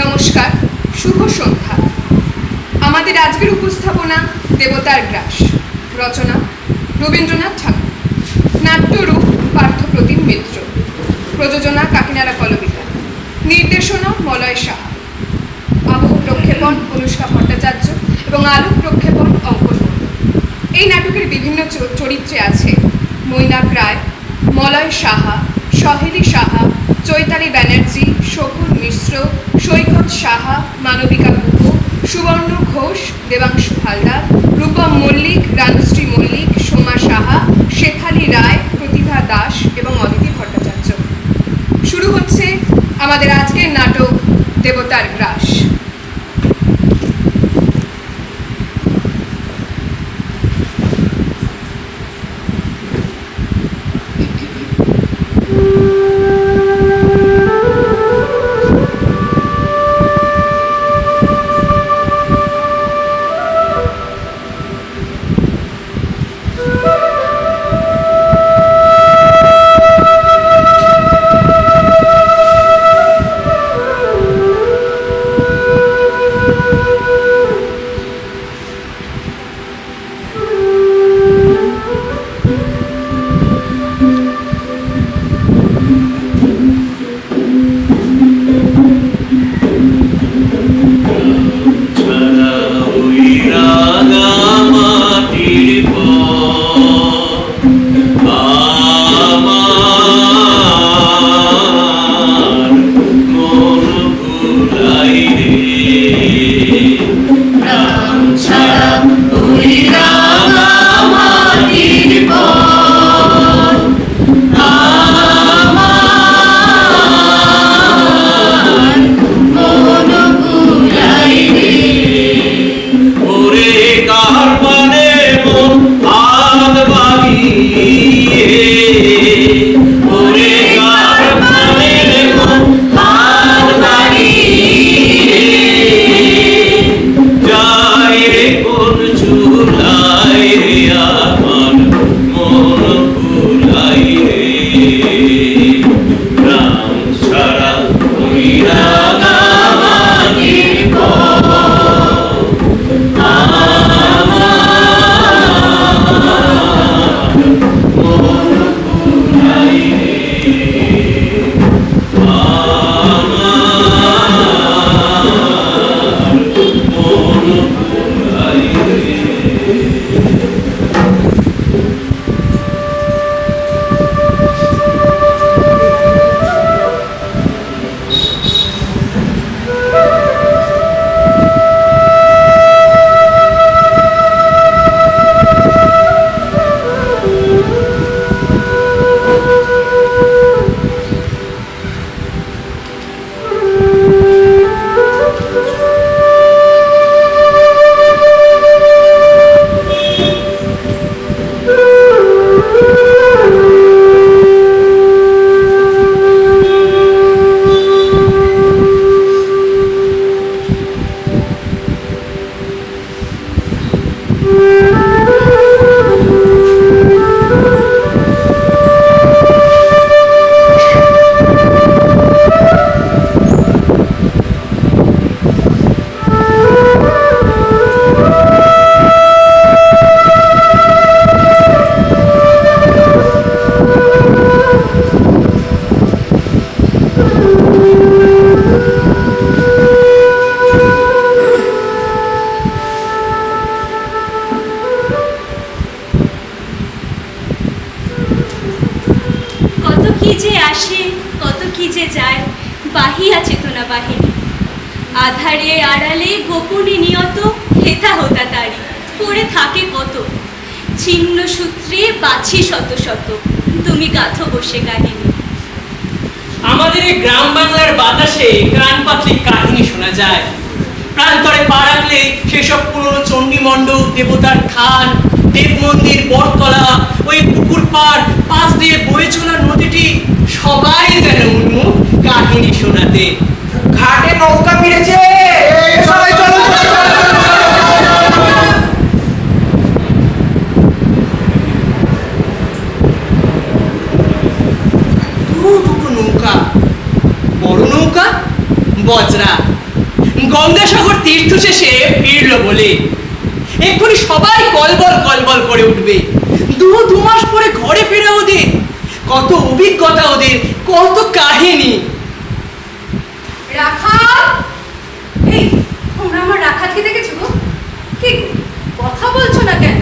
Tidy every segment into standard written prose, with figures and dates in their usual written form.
নমস্কার, শুভ সন্ধ্যা। আমাদের আজকের উপস্থাপনা দেবতার গ্রাস, রচনা রবীন্দ্রনাথ ঠাকুর, নাট্যরূপ পার্থপ্রতিম মিত্র, প্রযোজনা কাকিনাড়া কলবিতা, নির্দেশনা মলয় সাহা, আবহ প্রক্ষেপণ অনুষ্কা ভট্টাচার্য এবং আলোক প্রক্ষেপণ অঙ্কন মণ্ডল। এই নাটকের বিভিন্ন চরিত্রে আছে মৈনাক রায়, মলয় সাহা, সহেলি সাহা, চৈতালি ব্যানার্জি, শকুন মিশ্র, সৈকত সাহা, মানবিকা গুহ, সুবর্ণ ঘোষ, দেবাংশু হালদার, রূপম মল্লিক, রানুশ্রী মল্লিক, সোমা সাহা, শেফালি রায়, প্রতিভা দাস এবং অদিতি ভট্টাচার্য। শুরু হচ্ছে আমাদের আজকের নাটক দেবতার গ্রাস। আধারে আড়ালে গোপনে নিয়ত হেতা হোতা তারি পড়ে থাকে কত ছিন্ন সূত্রে বাছি শত শত তুমি গাথো বসে কাহিনী। আমাদের এই গ্রাম বাংলার বাতাসে কান পাতলে কাহিনী শোনা যায়। প্রান্তরে পা রাখলে সেসব পুরনো চণ্ডী মণ্ডপ, দেবতার থান, দেব মন্দির, বটতলা, ওই পুকুর পাশ দিয়ে বয়ে চলা নদীটি সবাই যেন উন্মুখ কাহিনী শোনাতে। ঘাটে নৌকা ফিরেছে, সবাই চলো। দুটো নৌকা, বড় নৌকা বজরা। গঙ্গাসাগর তীর্থ শেষে ফিরলো বলে এক্ষুনি সবাই কলবল কলবল করে উঠবে। দু মাস পরে ঘরে ফেরা ওদের, কত অভিজ্ঞতা ওদের, কত কাহিনী। রাখাল, এই তোমরা আমার রাখালকে দেখেছো গো? কি গো, কথা বলছো না কেন?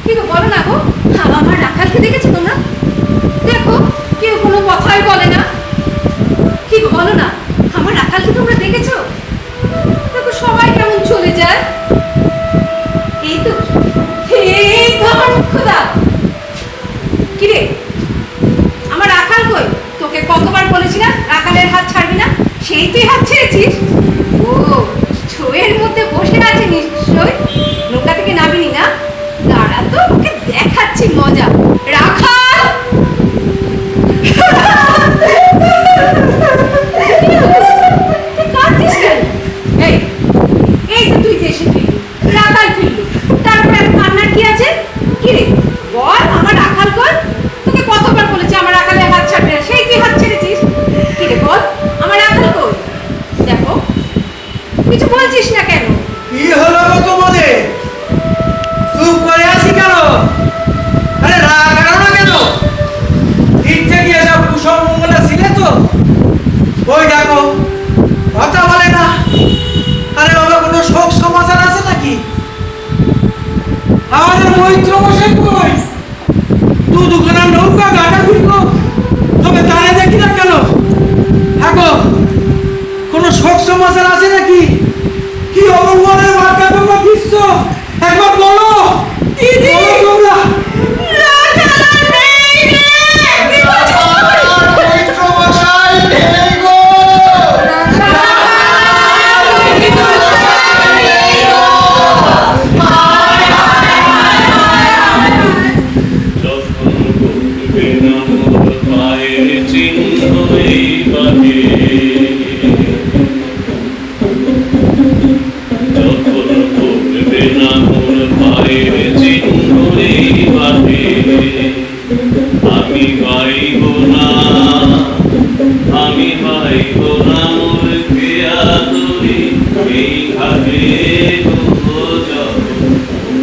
কি গো, বলো না গো, আমার রাখালকে দেখেছো তোমরা? দেখো, কেউ কোনো কথাই বলে না। কি গো, বলো না, আমার রাখালকে তোমরা দেখেছো? দেখো সবাই কেমন চলে যায়। এই তো আমার খোদা। কি রে, আমার রাখাল কই? তোকে কতবার বলেছি না রাখালের হাত ছাড়বি না, সেই তুই হাত ছেড়েছিস? ও, ছোয়ের মধ্যে বসে আছে নিশ্চয়, নৌকা থেকে নামিনি না? দাঁড়া তো, ওকে দেখাচ্ছি মজা। রাখাল, তুই কাঁদছিস কেন? এই এই তো তুই দেশে ফিরলি, রাখাল ফিরলি, তারপরে আর কান্নার কি আছে? কি রে বল, আমার রাখাল কই? তোকে কতবার বলেছি আমার রাখালের হাত ছাড়বি না, সেই তুই হাত ছেড়েছিস। কি রে বল, আমার রাখাল কই? দেখো, কিছু বলছিস না কেন? কি হলো গো তোমাদের? চুপ করে আছি কেন? আরে রাগাও না কেন? ইচ্ছে কি এসব কুসব মঙ্গলা ছিলে তো? ওই দেখো, কথা বলে না। আরে বাবা, কোনো শোক সমাচার আছে নাকি? আমাদের মৈত্র মশাই কই? দুখানা নৌকা গাটা ঘুরবো, তবে তারে দেখি না কেন? হ্যাঁ গো, কোনো শোক সমাচার আছে নাকি? কি অমঙ্গলের মার্কা তোমরা দিচ্ছ? একবার বলো। বলো তোমরা। আমি পাইব না মোর ক্রিয়া করি এই ঘাটে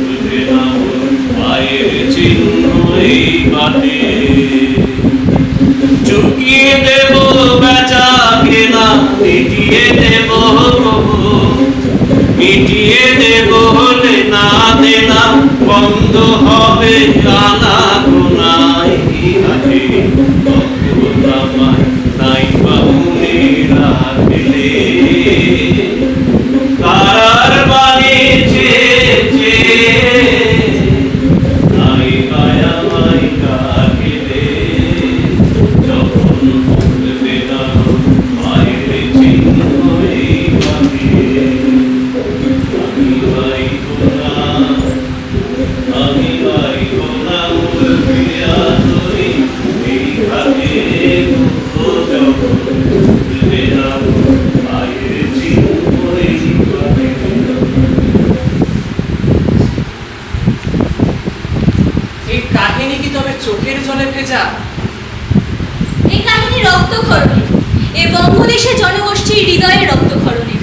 উঠবে না মোর পায়ের চিহ্ন এই বাটে। চুকিয়ে দেব বেচা কেনা, মিটিয়ে দেব মিটিয়ে দেব না দেনা, বন্ধ হবে আনা গোনায় হাটে। নাই বাবুনে রাখলে তারার বাণী চেয়েছে, নাই মায়া মাই কাকেলে যখন উঠবে না মায়ের চিহ্ন এই বাটে। আমি পাইব না মোর ক্রিয়া করি এই ঘাটে যখন উঠবে না মায়ের চিহ্ন এই বাটে। এই কাহিনী কি তবে চোখের জলে ভেজা? এই কাহিনী রক্তক্ষরণের, এ বঙ্গদেশের জনগোষ্ঠীর হৃদয়ে রক্তক্ষরণের।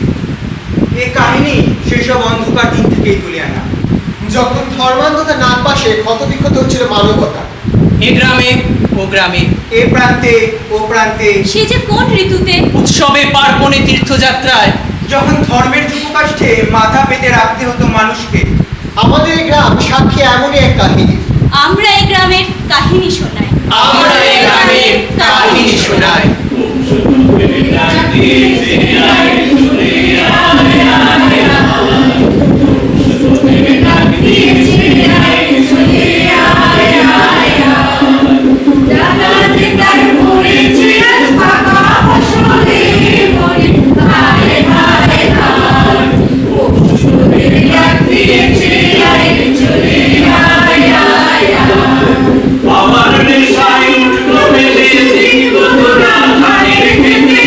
এই কাহিনী সেসব অন্ধকার দিন থেকেই তুলে আনা, যখন ধর্মান্ধতা নাক পাশে ক্ষতবিক্ষত হচ্ছিল মানবতা। এ গ্রামে ও গ্রামে, এ প্রান্তে ও প্রান্তে, সে যে কোন ঋতুতে, উৎসবে পার্বণে তীর্থযাত্রায়, যখন ধর্মের যুগকাষ্ঠে মাথা পেতে রাখতে হতো মানুষকে। আমাদের এই গ্রাম সাক্ষী এমনই এক কাহিনী। আমরা এই গ্রামের কাহিনী শোনাই। আমরা এই গ্রামের কাহিনী শোনাই। আমার নেশায় উঠলো মেলে দেখব তোরা ধানের খেতে।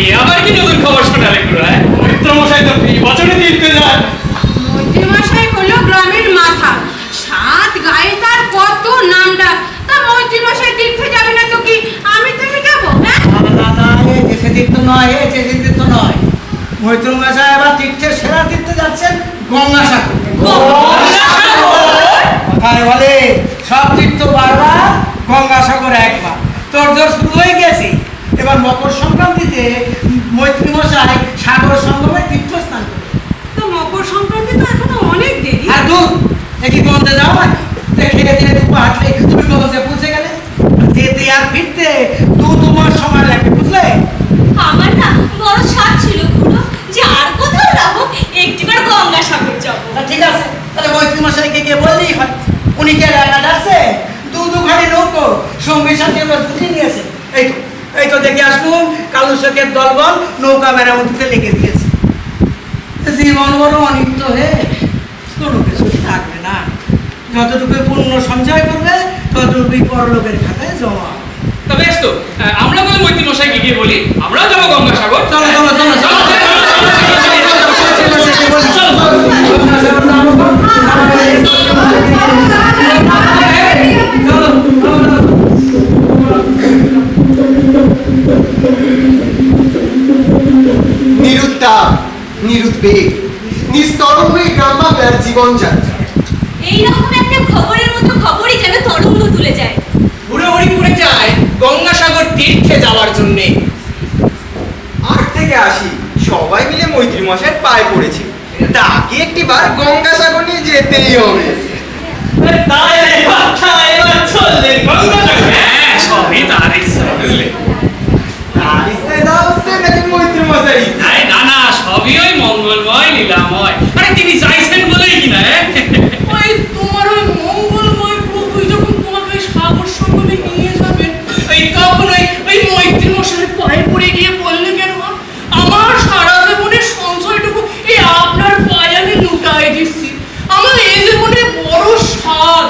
এ আবার কি নতুন খবর শোনালে পুরো, হ্যাঁ? মিত্র মশাই তো এই বছরে তীর্থে যান। মন্ত্রীমশাই হলো গ্রামের মাথা, সাত গায়ে তার কত নামডাক। তা মন্ত্রীমশাই তীর্থে যাবে না তো কি আমি থেকে যাবো? হ্যাঁ, না এ দেশে তীর্থ নয়, এ দেশে তীর্থ নয়। মৈত্র মশাই এবার তীর্থের সেরা তীর্থে যাচ্ছেন গঙ্গাসাগর। কথায় বলে সব তীর্থ বারবার, গঙ্গাসাগর একবার। তোর জোর শুরু হয়ে গেছে। এবার মকর সংক্রান্তিতে মৈত্রী মশাই সাগর সঙ্গমে তীর্থ স্নান করবে। তো মকর সংক্রান্তি তো এখনো অনেক দেরি। আর দূর দেখি গন্ধে যাও না, দেখে দিয়ে দুপা হাঁটলে তুমি গন্ধে পৌঁছে গেলে। যেতে আর ফিরতে তোমার সময় লাগবে, বুঝলে? আমার না বড় স্বাদ ছিল খুড়ো যে আর কোথাও না হোক একটিবার গঙ্গাসাগর যাবো। তা ঠিক আছে, তাহলে মৈত্রী মশাইকে গিয়ে বললেই হয়। উনি কে রান্না ডাকছে দুখানি নৌকো সঙ্গী সাথে এবার বুঝিয়ে নিয়েছে। এই তো দেখে আসলুম কালু শেখের দলবল নৌকা মেরামতিতে লেগে দিয়েছে। জীবন বড় অনিত্য হে, কোনো কিছু থাকবে না। যতটুকু পুণ্য সঞ্চয় করবে ততটুকুই পরলোকের খাতায় জমা হবে। তা বেশ তো, আমরা বলে মৈত্রী মশাইকে গিয়ে বলি আমরাও যাবো গঙ্গাসাগর। চলো চলো চলো চলো নিরুত্তাপ, নিরুদ্বেগ, নিস্তরঙ্গই গ্রাম বাংলার জীবনযাত্রা। এইরকম একটা খবরের মতো খবরই যেন তরঙ্গ তুলে যায়। হুড়োহুড়ি পড়ে যায় গঙ্গাসাগর তীর্থে যাওয়ার জন্যে। 8 থেকে 80 সবাই মিলে মৈত্রী মশাইয়ের পায়ে পড়েছে। তাকে একটিবার গঙ্গাসাগর নিয়ে যেতেই হবে। এবার চললে গঙ্গাসাগর। হ্যাঁ, সবই তার ইচ্ছা, বুঝলে? আইসে দাও সে নাকি মৈত্রী মশাই? না, সবই ওই মঙ্গলময় লীলাময়। আরে তিনি চাইছেন বলেই কিনা, ওই তোমার ওই মঙ্গলময় প্রভু যখন তোমাকে ওই সাগর সঙ্গমে নিয়ে যাবেন, ওই তখন ওই মৈত্রী মশাইয়ের পায়ে পড়ে গিয়ে বললে কেন, আমার সারা জীবনের সঞ্চয়টুকু এই আপনার পায়ে আমি লুটাই দিচ্ছি। আমার এই জীবনে বড় স্বাদ,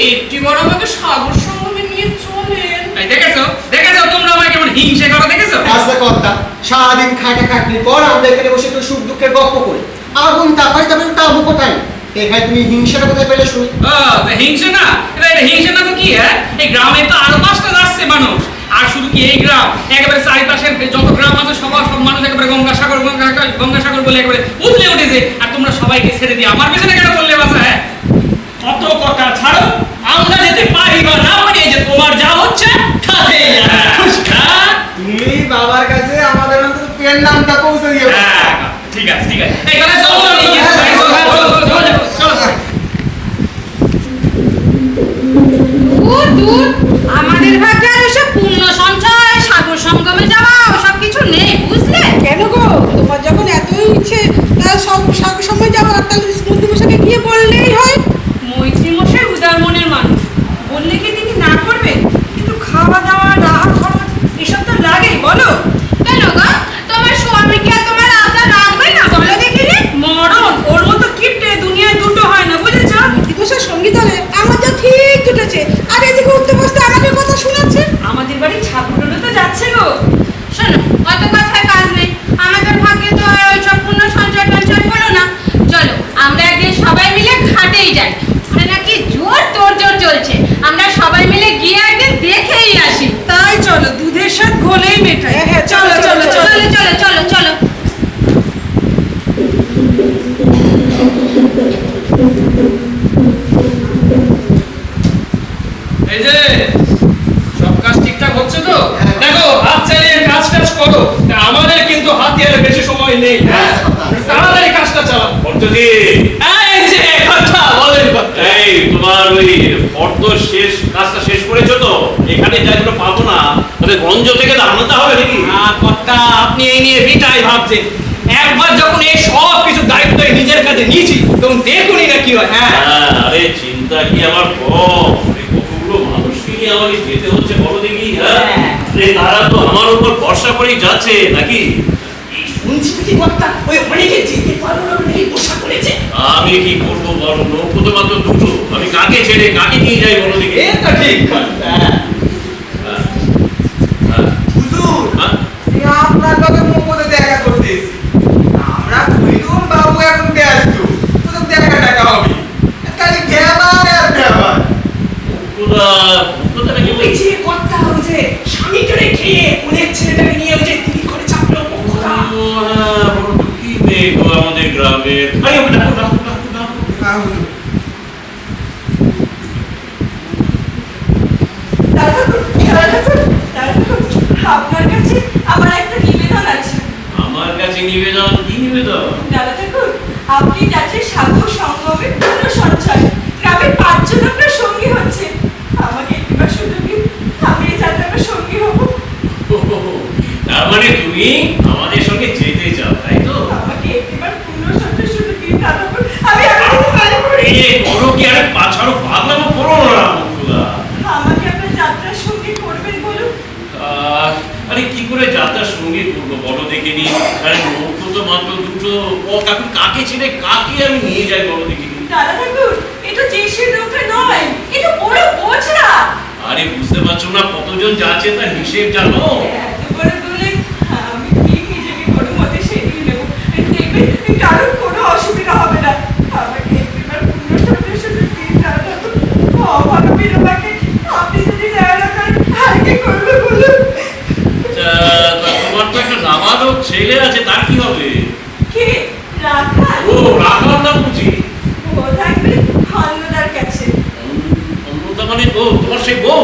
একটিবার আমাকে সাগর সঙ্গমে নিয়ে চলেন। দেখেছো তোমরা আমাকে কেমন হিংসে করো, দেখেছো? আচ্ছা কর্তা, সারাদিন খাটাখাটনির পর আমরা এখানে বসে একটু সুখ দুঃখের গল্প করি। আগুন তাপাই তারপরে তাবু কোথায়? এখানে তুমি হিংসাটা কোথায় পেলে শুনি? হিংসে না, এটা হিংসে না তো কি? হ্যাঁ, এই গ্রামে তো আরো 5টা যাচ্ছে মানুষ। আর শুধু কি এই গ্রাম, একেবারে চারিপাশের যত গ্রাম আছে সব মানুষ একেবারে গঙ্গাসাগর বলে একেবারে উঠলে উঠেছে। আর তোমরা সবাইকে ছেড়ে দিয়ে আমার পেছনে কেন চললে বাসা? হ্যাঁ, কত কথা ছাড়ো, আমরা যেতে পারি বা না পারি, এই যে তোমার যা হচ্ছে তাতে তুমি বাবার কাছে আমাদের অন্তত পেন নামটা পৌঁছে দিও। ঠিক আছে এই তাহলে চলো দূর আমাদের ভাগ্যে আর এসব পুণ্য সঞ্চয় সাগর সঙ্গমে যাওয়া ওসব কিছু নেই, বুঝলে? কেন গো, তোমার যখন এতই ইচ্ছে সব সময় যাবো, তাহলে মন্ত্রী মশাইকে গিয়ে বললেই হয়। মৈত্রী মশাই উদার মনের মানুষ, বললে কি তিনি না করবেন? কিন্তু খাওয়া দাওয়া রাহা খরচ এসব তো লাগেই, বলো? কেন গো, তোমার স্বামী কি আর তোমার আবদার রাখবে না? বলো দেখি। মরণ ওর মতো কিপটে দুনিয়ায় দুটো হয় না, বুঝেছ? মন্ত্রী মশাই সঙ্গী দলে আমার যা ঠিক জুটেছে, আর এদিকে উঠতে বসতে আমাকে কথা শোনাচ্ছে। আমাদের বাড়ি ছাগলও তো যাচ্ছে গো। শোনো, অত কথায় কাজ নেই, আমাদের ভাগ্যে তো ওইসব পুণ্য সঞ্চয় টঞ্চয় হলো না। চলো আমরা একদিন সবাই মিলে ঘাটেই যাই, ওখানে নাকি জোর তোড়জোড় চলছে। আমরা সবাই মিলে গিয়ে একদিন দেখেই আসি। তাই চলো, দুধের সাথে ঘোলেই মেটাই। হ্যাঁ, চলো চলো চলো চলো চলো চলো চলো। এই যে সব কাজ ঠিকঠাক হচ্ছে তো? দেখো হাত চালিয়ে কাজ করো, আমাদের কিন্তু হাতে আর বেশি সময় নেই। তাড়াতাড়ি কাজটা চালাও। পদ্ধতি এই যে কথা বলেন, এই তোমার ওই ফর্দ শেষ কাজটা শেষ করেছো তো? এখানে যাইগুলো পাবো না, তাহলে গঞ্জ থেকে আনতে হবে নাকি? কথা আপনি এই নিয়ে বিটাই ভাবছেন। একবার যখন এই সব কিছু দায়িত্ব নিজের কাছে নিয়েছি তখন দেখুনই না কি হয়। হ্যাঁ, আরে চিন্তা কি আমার কম? কতগুলো মানুষকে নিয়ে আমাকে যেতে হচ্ছে বলো দেখি। তারা তো আমার উপর ভরসা করেই যাচ্ছে নাকি? শুনছি কি কথা, ওই অনেকে যেতে পারবো না বলে পোষা করেছে। আমি কি করবো বলো? নৌকো তো মাত্র দুটো, আমি কাকে ছেড়ে কাকে নিয়ে যাই বলো দেখি? এটা ঠিক কথা। হুজুর, হ্যাঁ? আপনার ওনার লগে মুখতে দেখা করতে এসেছি। আমরা কইলুম বাবু এখন ব্যস্ত, তো দেখা টাকা হবে খালি ঘেবার আর ঘেবার। মুখটা কি ওই যে কথা ওই যে স্বামীকে রেখে কোনের ছেলেটাকে নিয়ে ওই যে দিদি করে চাপলো মুখটা। কি মেয়ে গো আমাদের গ্রামের। আরে ওটা আপনার কাছে আমার একটা নিবেদন আছে। আমার কাছে নিবেদন? কি নিবেদন? দাদা ঠাকুর, আপনি যাচ্ছেন সাধু সঙ্গমে পূর্ণ সঞ্চয়, গ্রামের 5 জন আপনার সঙ্গী হচ্ছে। আমাকে একবার সুযোগ দিন, আমি এই যাত্রার সঙ্গী হব। তার মানে তুমি আমাদের সঙ্গে যেতে চাও, তাই তো? আমাকে একবার পূর্ণ সঞ্চয় সুযোগ দিন দাদা ঠাকুর, আমি আপনাকে পারি। করো কি? আরে পাছাড়ো পাগলামো করো না মুখুদা। আমাকে আপনার যাত্রার সঙ্গী করবেন বলুন। আরে কি করে যাত্রার সঙ্গে করবো বলো দেখিনি? আরে মুখ তো মাত্র দুটো, ও এখন কাকে ছেড়ে কাকে আমি নিয়ে যাই বলো দেখিনি? দাদা ঠাকুর, এটা দেশের রক্ষা নয়, এটা বড় বোঝা। আরে বুঝতে পারছো না কতজন যাচ্ছে তার হিসেব জানো? এত করে বলে আমি ঠিক নিজেকে কোনো মতে সেরিয়ে নেবো। দেখবেন কারোর কোনো অসুবিধা হবে না। আমাকে একবার পূর্ণ সঞ্চয় সুযোগ দিন দাদা ঠাকুর। অভাবে বিধবাকে আপনি যদি দেয় না করেন আর কি করবে বলুন। তোমার তো একটা নাবালক ছেলে আছে, তার কি হবে? কে? রাখাল? ও রাখাল না বুঝি? ও থাকবে অন্নদার কাছে। অন্যতা মানে ও তোমার সেই বউ?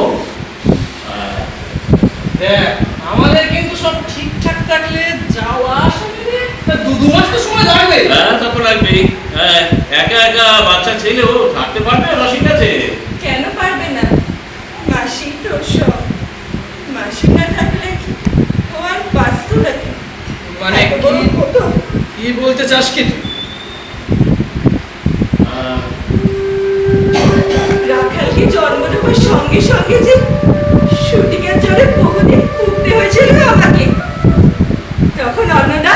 দেখ আমাদের কিন্তু সব ঠিকঠাক থাকলে যাওয়া আসা মিলে 2 মাস তো সময় লাগবে। হ্যাঁ তা তো লাগবেই। হ্যাঁ, একা একা বাচ্চা ছেলেও থাকতে পারবে মাসির কাছে? কেন পারবে না? মাসি তো সব। মাসি না থাকলে ও আর বাঁচত নাকি? মানে এত বড় কত? কি বলতে চাস কি তুই? রাখালকে জন্ম নেবার সঙ্গে সঙ্গে যে শুটিকের জোরে বহুদিন উঠতে হয়েছিল আমাকে। তখন অন্নদা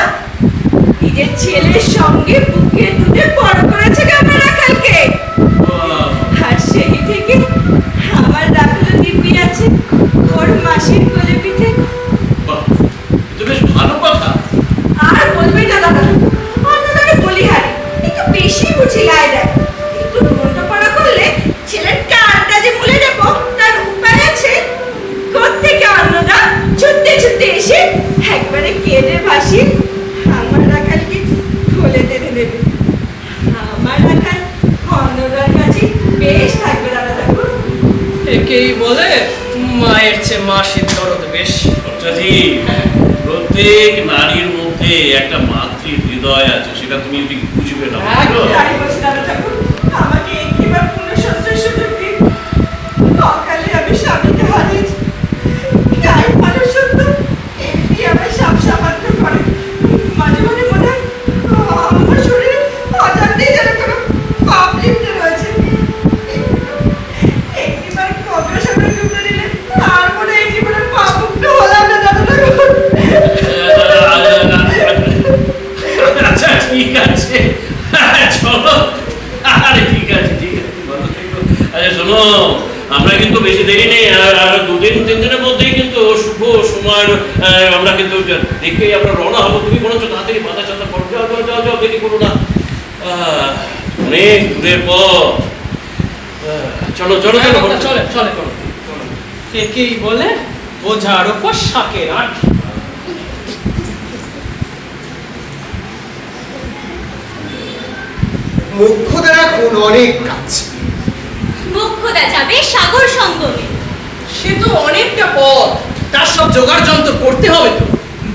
নিজের ছেলের সঙ্গে বুকে দুধে বড় করেছে আমার রাখালকে। আর সেই থেকে আমার রাখাল দিব্যি আছে ওর মাসির কোলে পিঠে। বাহ, তো বেশ ভালো কথা। আর বলবে না দাদা, অন্নদাকে বলি হারি একটু বেশি বুঝি গায়ে দেয়। একটু দুরন্ত পড়া করলে ছেলের কানটা যে মুলে দেবো তার উপায় আছে। কোত্থেকে অন্নদা ছুটতে ছুটতে এসে একবারে কেঁদে ভাসি আমার রাখালকে কোলে টেনে দেবে। আমার রাখাল অন্নদার কাছে বেশ থাকবে দাদা ঠাকুর। একেই বলে মায়ের চেয়ে মাসির দরদ বেশ। ভট্টাজি, প্রত্যেক নারীর মধ্যে একটা মাতৃ হৃদয় আছে, সেটা তুমি যদি বুঝবে না বুঝলো? তাই বলছি দাদা ঠাকুর, আমাকে একবার পূর্ণ সঞ্চয় সুযোগ দিন। অকালে আমি স্বামীকে হারিয়েছি। গায়ের মানুষ সত্য এমনি আমার সাপ সামান্য করে। মাঝে মাঝে মনে হয় আমার শরীরে অজান্তেই যেন কোনো পাপ লিপ্ত রয়েছে। একবার কংগ্রেসের ডুবে দিলে আর মনে হয় জীবনে পাপ মুক্ত হলাম না দাদা ঠাকুর। আচ্ছা ঠিক আছে, চলো। আরে ঠিক আছে ঠিক আছে, ভালো থেকো। আচ্ছা শোনো, আমরা কিন্তু বেশি দেরি নেই, আর 2-3 দিনের মধ্যেই কিন্তু শুভ সময় আমরা কিন্তু দেখে আমরা রওনা হবো। তুমি বরঞ্চ তাড়াতাড়ি মাথা চাতা করো, যাও যাও যাও যাও, দেরি করো না। অনেক দূরের পথ। চলো চলো চলো চলে চলে চলো। একেই বলে বোঝার উপর শাকের আট। মুখ্যদের এখন অনেক কাজ। মুখ্যদা যাবে সাগর সঙ্গমে। সে তো অনেকটা পথ, তার সব জোগাড় যন্ত্র করতে হবে তো।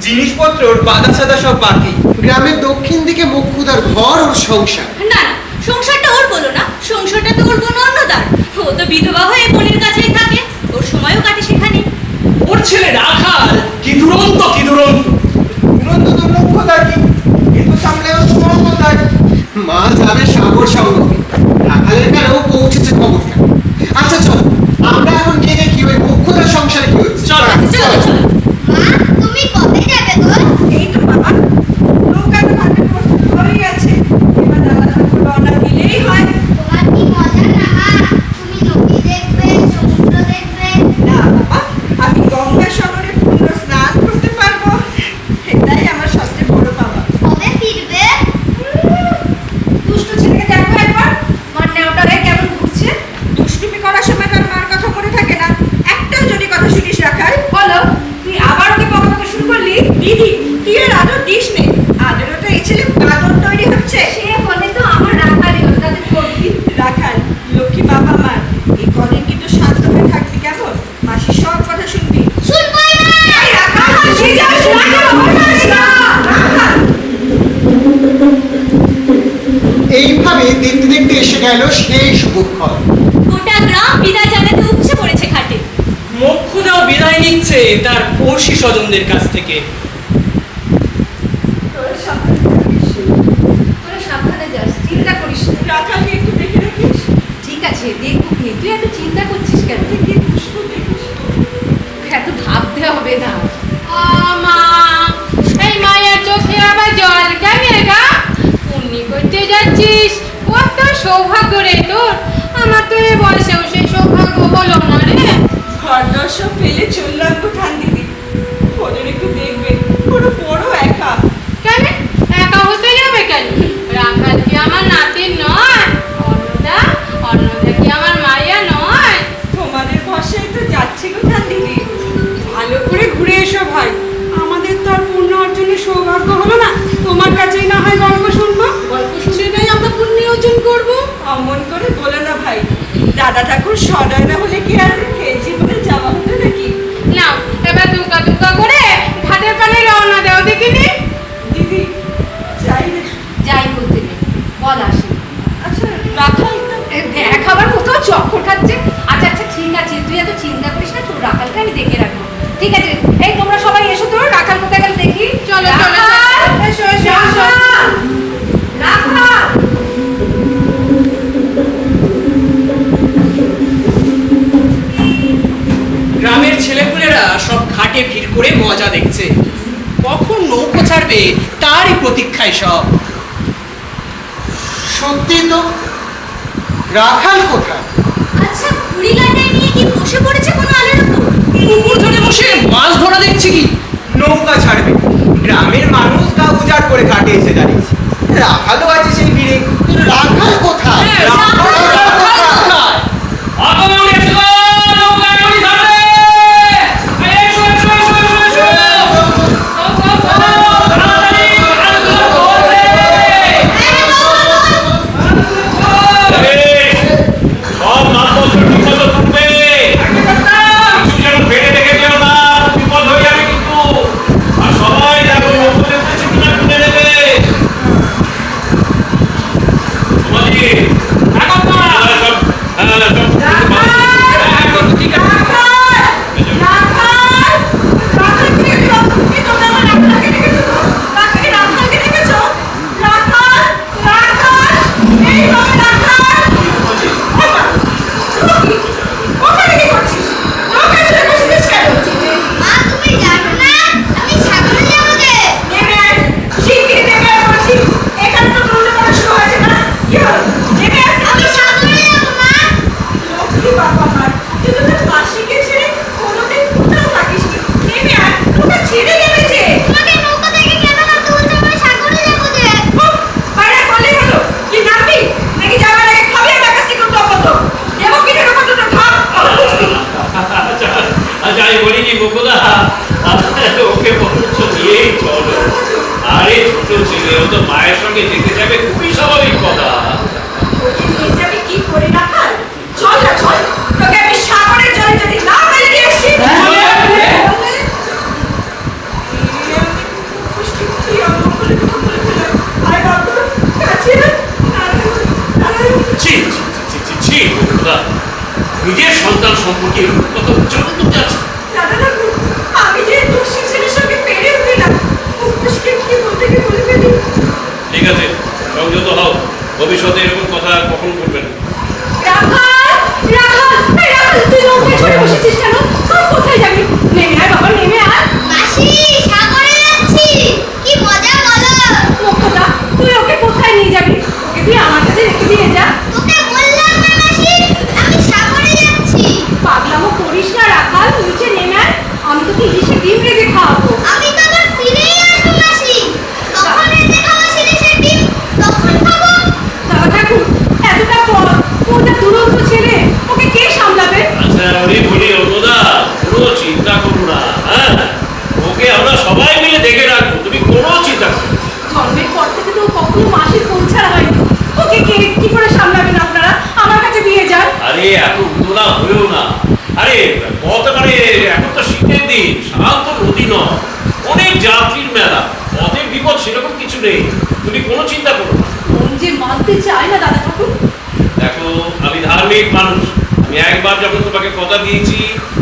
জিনিসপত্র ওর বাধা সাদা সব বাকি। গ্রামের দক্ষিণ দিকে মুখ্যদার ঘর ওর সংসার। না না, সংসারটা ওর বলো না, সংসারটা তো ওর বোন অন্নদার। ও তো বিধবা হয়ে বোনের কাছেই থাকে, ওর সময়ও কাটে সেখানে। ওর ছেলে রাখাল কি দুরন্ত কি দুরন্ত। দুরন্ত তো মুখ্যদার কি, কিন্তু সামলেও তো মুখ্যদার। মা যাবে সাগর সঙ্গমে। রাখালের কানেও পৌঁছেছে খবরটা। আচ্ছা চল, আমরা এখন গিয়ে দেখি ওই মুখ্যদার সংসারে কি হচ্ছে। চল, চলো চলো। মা তুমি কবে যাবে গো? এই তো বাবা, নৌকা তো ঘাটে প্রস্তুত হয়েই আছে। এবার দাদা ঠাকুর রওনা দিলেই হয়। তোমার কি মজা না মা? তুমি নদী দেখবে, সমুদ্র দেখবে। না বাবা, আমি গঙ্গা সাগরে পূর্ণ স্নান করতে পারবো। আর আদর দিস নে, আদরটা এই ছেলে বাদর তৈরি হচ্ছে। সে বলে তো আমার রাখালই হলো, তাতে করবি। রাখাল লক্ষ্মী বাবা মার, এই কদিন কিন্তু শান্ত হয়ে থাকবি কেমন? মাসি সব কথা শুনবি। শুনবই না। এই রাখাল, হাসি যাস না, রাখাল। এইভাবে দেখতে দেখতে এসে গেল সেই শুভক্ষণ। গোটা গ্রাম বিদায় জানাতে উপচে পড়েছে ঘাটে। মোক্ষদাও বিদায় নিচ্ছে তার পড়শি স্বজনদের কাছ থেকে। তোরা সাবধানে থাকিস। তোরা সাবধানে যাস, চিন্তা করিস না। রাখালকে একটু দেখে রাখিস। ঠিক আছে, দেখবো কি, তুই এত চিন্তা করছিস কেন? দেখিস তো, দেখিস তো। এত ভাবতে হবে না। মা, এই মায়ের চোখে আবার জল কেন গা? পুণ্যি করতে যাচ্ছিস, কত সৌভাগ্য রে তোর। আমার তো এ বয়সেও সেই সৌভাগ্য হলো না রে। ঘর দর সব ফেলে চললাম গো ঠান দিদি। ওদের একটু দেখবে, ওরা বড় একা। কেন একা হতে যাবে কেন? রাখাল কি আমার নাতির নয়? অন্নদা কি আমার মাইয়া নয়? তোমাদের ভরসায় তো যাচ্ছি গো ঠান দিদি। ভালো করে ঘুরে এসো ভাই, আমাদের তো আর পুণ্য অর্জনের সৌভাগ্য হলো না, তোমার কাছেই না হয় গল্প শুনবো, গল্প শুনে নাই আমরা পুণ্য অর্জন করবো। অমন করে বলো না ভাই, দাদা ঠাকুর সদয় না হলে কি আর এই জীবনে যাওয়া হতো নাকি? নাও এবার দুকা দুকা করে ঘাটের পানে রওনা দেও দেখিনি। দিদি যাই রে। যাই বলতে নেই, বল আসি। আচ্ছা রাখাল দেখ আবার কোথাও চক্কর খাচ্ছে। আচ্ছা আচ্ছা ঠিক আছে, তুই এত চিন্তা করিস না, তোর রাখালকে আমি দেখে রাখবো। ঠিক আছে, এই তোমরা সবাই এসো তো, রাখাল কোথায় গেল দেখি। চলো, চলো, চলো। রাখাল! এসো এসো এসো। রাখাল! গ্রামের ছেলেপুলেরা সব ঘাটে ভিড় করে মজা দেখছে। কখন নৌকো ছাড়বে তারই প্রতীক্ষায় সব। সত্যি তো, রাখাল কোথায়? আচ্ছা, কুড়ি লাটাই নিয়ে কি বসে পড়েছে কোনো আলোর উপর? পুকুর ধরে বসে মাছ ধরা দেখছি কি। নৌকা ছাড়বে, গ্রামের মানুষ গা উজাড় করে ঘাটে এসে দাঁড়িয়েছে। রাখালও আছে সেই ভিড়ে। রাখাল কোথায়? হ্যাঁ, রাখাল কোথায়? আগমন এসো, নৌকা নদী ধারে। এসো, এসো, এসো, এসো, এসো। তাড়াতাড়ি ঘাটগুলো ধরবে। এই, সব মালপত্র ঠিকমতো তুলবে। কিছু যেন ফেলে রেখে যেও না, বিপদ হয়ে যাবে কিন্তু। আর সবাই দেখো নৌকোতে উঠেছে কিনা তুলে নেবে। তোমাদের মা, তুমি জানো না আমি সাগরে যাবো যে। আমি সাগরে যাবো মা। লক্ষ্মী বাবা মার, তুই তোদের মাসিকে ছেড়ে কোনোদিন কোথাও থাকিসনি। নেমে আয়, তোকে ছেড়ে দেবে যে। তোমাকে নৌকা থেকে কেন না তুলতে, আমি সাগরে যাবো যে। উফ, বাইরে করলেই হলো। কি নামবি? নাকি যাওয়ার আগে খাবি আমার কাছ থেকে কত? দেবো কি দেবো কত তো খাও, বুঝবি? আচ্ছা, আমি বলিনি বকুলা, ওকে বলছো নিয়েই চলো। আরে ছোট ছেলে, ও তো মায়ের সঙ্গে যেতে যাবে, খুবই স্বাভাবিক কথা। ওকে নিয়ে যাবি কি করে রাখাল? চল না চল, তোকে আমি সাগরের জলে যদি না মেরে দিয়ে আসি। ছি, ছি, ছি, ছি, ছি, ছি, বকুলা, নিজের সন্তান সম্পর্কে এরকম কথা উচ্চারণ করতে আছে। দাদা ঠাকুর, আমি যে দোষী ছেলের সঙ্গে পেরে উঠলাম, মুখোশকে কি বলতে কি বলে ফেলি। ঠিক আছে, সংযত হও, ভবিষ্যতে এরকম কথা আর কখনো করবে না। রাখাল! রাখাল! এই রাখাল, তুই নৌকায় চড়ে বসেছিস কেন? তুই কোথায় যাবি? নেমে আয় বাবা, নেমে আয়। মাসি, সাগরে যাচ্ছি। কি মজা বলো। মোক্ষদা, তুই ওকে কোথায় নিয়ে যাবি? ওকে তুই আমার কাছে রেখে দিয়ে যা। তোকে বললাম না মাসি, আমি সাগরে যাচ্ছি। পাগলামো করিস না রাখাল, নিচে নেমে আয়। আমি তোকে ইলিশে ডিম রেখে খাওয়াবো। আমি তো আবার ফিরেই আসবো মাসি। তখন এনে খাবো ইলিশের ডিম, তখন খাবো। দাদা ঠাকুর, এতটা পথ এখনো মাসির পৌঁছানো হয়নি, ওকে কি করে সামলাবেন আপনারা? আমার কাছে দিয়ে যান। আরে এত উতলা হয়েও না। আরে পথ মানে এখন তো শীতের দিন, শান্ত নদী নয়, অনেক যাত্রীর মেলা, পথে বিপদ সেরকম কিছু নেই, তুমি কোনো চিন্তা করো না। মন যে মানতে চায় না দাদা ঠাকুর। দেখো আমি ধার্মিক মানুষ, আমি একবার যখন তোমাকে কথা দিয়েছি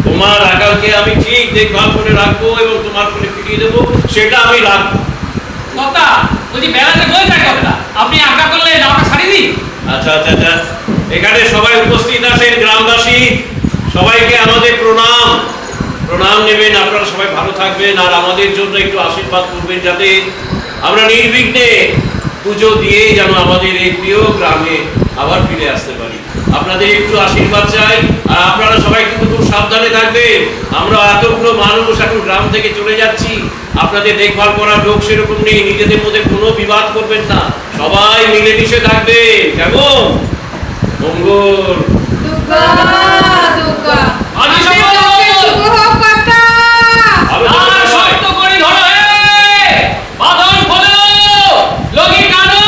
তোমার রাখালকে আমি ঠিক দেখভাল করে রাখবো এবং তোমার করে ফিরিয়ে দেবো, সেটা আমি রাখবো। কথা বলছি বেড়াতে বই যায় কবে না, আপনি আজ্ঞা করলে আমরা ছাড়ি দিই। আচ্ছা আচ্ছা আচ্ছা, এখানে সবাই উপস্থিত আছেন গ্রামবাসী, সবাইকে আমাদের প্রণাম। প্রণাম নেবেন, আপনারা সবাই ভালো থাকবেন আর আমাদের জন্য একটু আশীর্বাদ করবেন, যাতে আমরা নির্বিঘ্নে পুজো দিয়ে যেন আমাদের এই প্রিয় গ্রামে আবার ফিরে আসতে পারি। আপনাদের একটু আশীর্বাদ চাই আর আপনারা সবাই কিন্তু খুব সাবধানে থাকবেন। আমরা এতগুলো মানুষ এখন গ্রাম থেকে চলে যাচ্ছি, আপনাদের দেখভাল করার লোক সেরকম নেই, নিজেদের মধ্যে কোনো বিবাদ করবেন না, সবাই মিলেমিশে থাকবেন, কেমন? মঙ্গল। দুর্গা দুর্গা আমি আমি সব- লোকে শুভ হোক কথা। ভালো আর থাকবেন সবাই। শক্ত করে ধরো, বাঁধন খোলো, লগি টানো,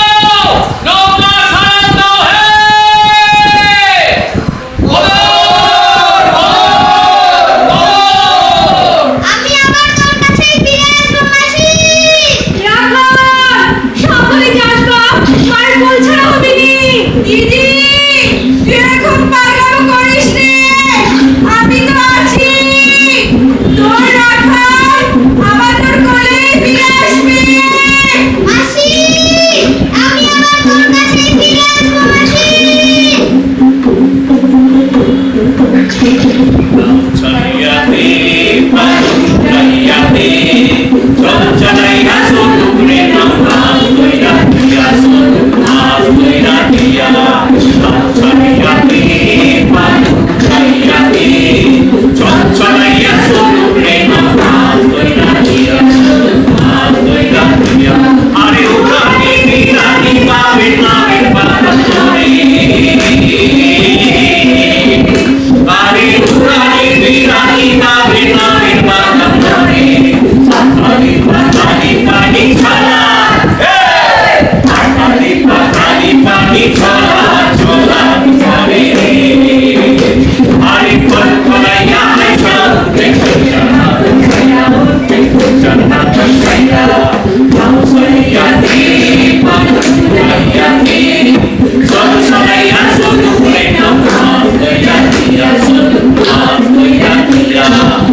নৌকা ছাড় দাও, আমি আবার তোর কাছেই ফিরে আসবো মাসি। রাখাল, সকলে যাস বাপ, মায়ের পৌঁছানো হবে নি। দিদি, তুই এখন পাগল করিস রে, আমি তো আছি। তোর রাখাল আবার তোর কোলে ফিরে আসবে। মাসি, আমি আবার তোর কাছেই ফিরে আসবো মাসি। চলিয়াতে চলিয়াতে চল চলাইয়া সোনু রে নাম কইরা দিয়া সোনু নাম কইরা দিয়া চলিয়াতে চলিয়াতে চল চলাইয়া সোনু রে নাম কইরা দিয়া নাম কইরা দিয়া আরে উঠানি নিরানি পাবে নামে পাবে আরে উড়ানি বিরানি নামে নামে বাবা করে আরে পানি পানি ছাড়া আরে পানি পানি ছাড়া চলা চলে আরে পল পলাইয়া চল দেখো জানা জানা ছাইয়া ছাইয়া দি পানিয়া দি চল চলাইয়া চলো রে নাম কইরা দিয়া চলো নাম কইরা দিয়া নাম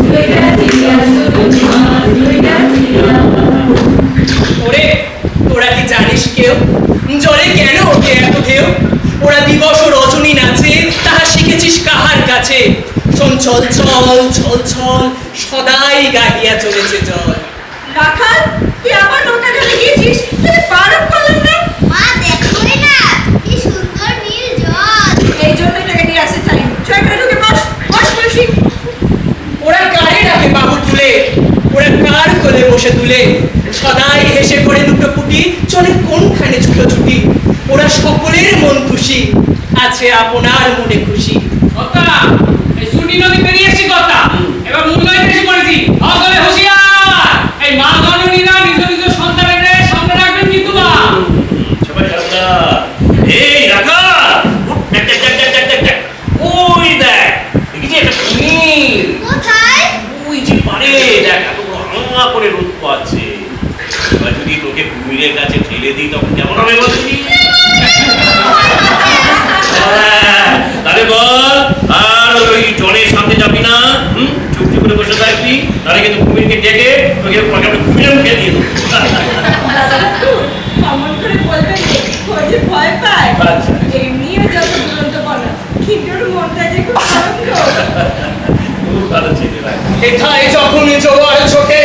কইরা দিয়া চলো নাম কইরা দিয়া। ওরে তোরা কি জানিস কেউ জলে কেন ওঠে এত ঢেউ? ওরা দিবস ও রজনী নাচে, তাহা শিখেছিস কাহার কাছে? শোন চল চল চল চল, সদাই গাহিয়া চলেছে জল। রাখাল, তুই আবার নৌকা ঢেলে গিয়েছিস, তুই বারণ করলেন না। মা দেখোই না কি সুন্দর নীল জল। এই জন্যই তোকে নিয়ে আসতে চাই। চয়টা ঢুকে বস, বস বলছি। ওরা কারে ডাকে বাহু তুলে, ওরা কার কোলে বসে তুলে, সদাই হেসে করে দুটো পুটি, চলে কোনখানে ছুটোছুটি। ওরা সকলের মন খুশি, আছে আপনার মনে খুশি। কথা এই ছুটি নদী পেরিয়েছি কথা, এবার মূল নদী এসে পড়েছি, সকলে হুঁশিয়ার। এই মা জননীরা নিজ নিজ সন্তানের সামনে রাখবেন কিন্তু মা। সবাই সাবধান। এই রাখা দেখ দেখ দেখ দেখ দেখ দেখ, ওই দেখ দেখি একটা কুমির, কোথায়? ওই যে পারে দেখ, এত বড় হাঁ করে রোদ পাচ্ছে। এবার যদি তোকে কুমিরের কাছে ঠেলে দিই তখন কেমন হবে বলছি? তাহলে বল, আর ওই জলের সামনে যাবি না, চুপ চুপ করে বসে থাকবি, তাহলে কিন্তু কুমিরকে ডেকে তোকে কুমিরের মুখে দিয়ে দেবো। অমন করে বলবেন ও যে ভয় পায়। আচ্ছা। এমনিও যত দুরন্ত বলা, কিন্তু ওর মনটা যে খুব আনন্দ। খুব ভালো ছেলে ভাই। এথায় যখন জোয়ার চোখে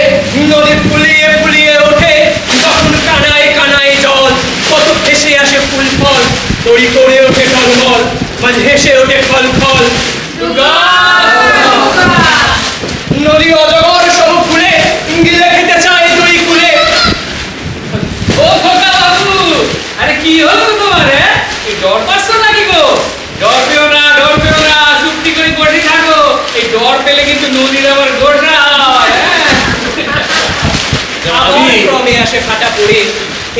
নদী ফুলিয়ে ফুলিয়ে ওঠে, তখন কানায় কানায় জল, কত ভেসে আসে ফুল ফল, তড়ি করে ওঠে টলমল, মাঝে হেসে ওঠে ফল ফল। দুর্গা নদী অজগর সব ফুলে গিলে খেতে চায় তুই কুলে। ও খোকা বাবু, আরে কি হলো তোমার? এই ডর পাচ্ছ নাকি গো? ডর পেও না, ডর পেও না, চুপটি করে বসে থাকো। এই ডর পেলে কিন্তু নদীর আবার গোসা হয়। আবার ক্রমে আসে ফাটা পড়ে,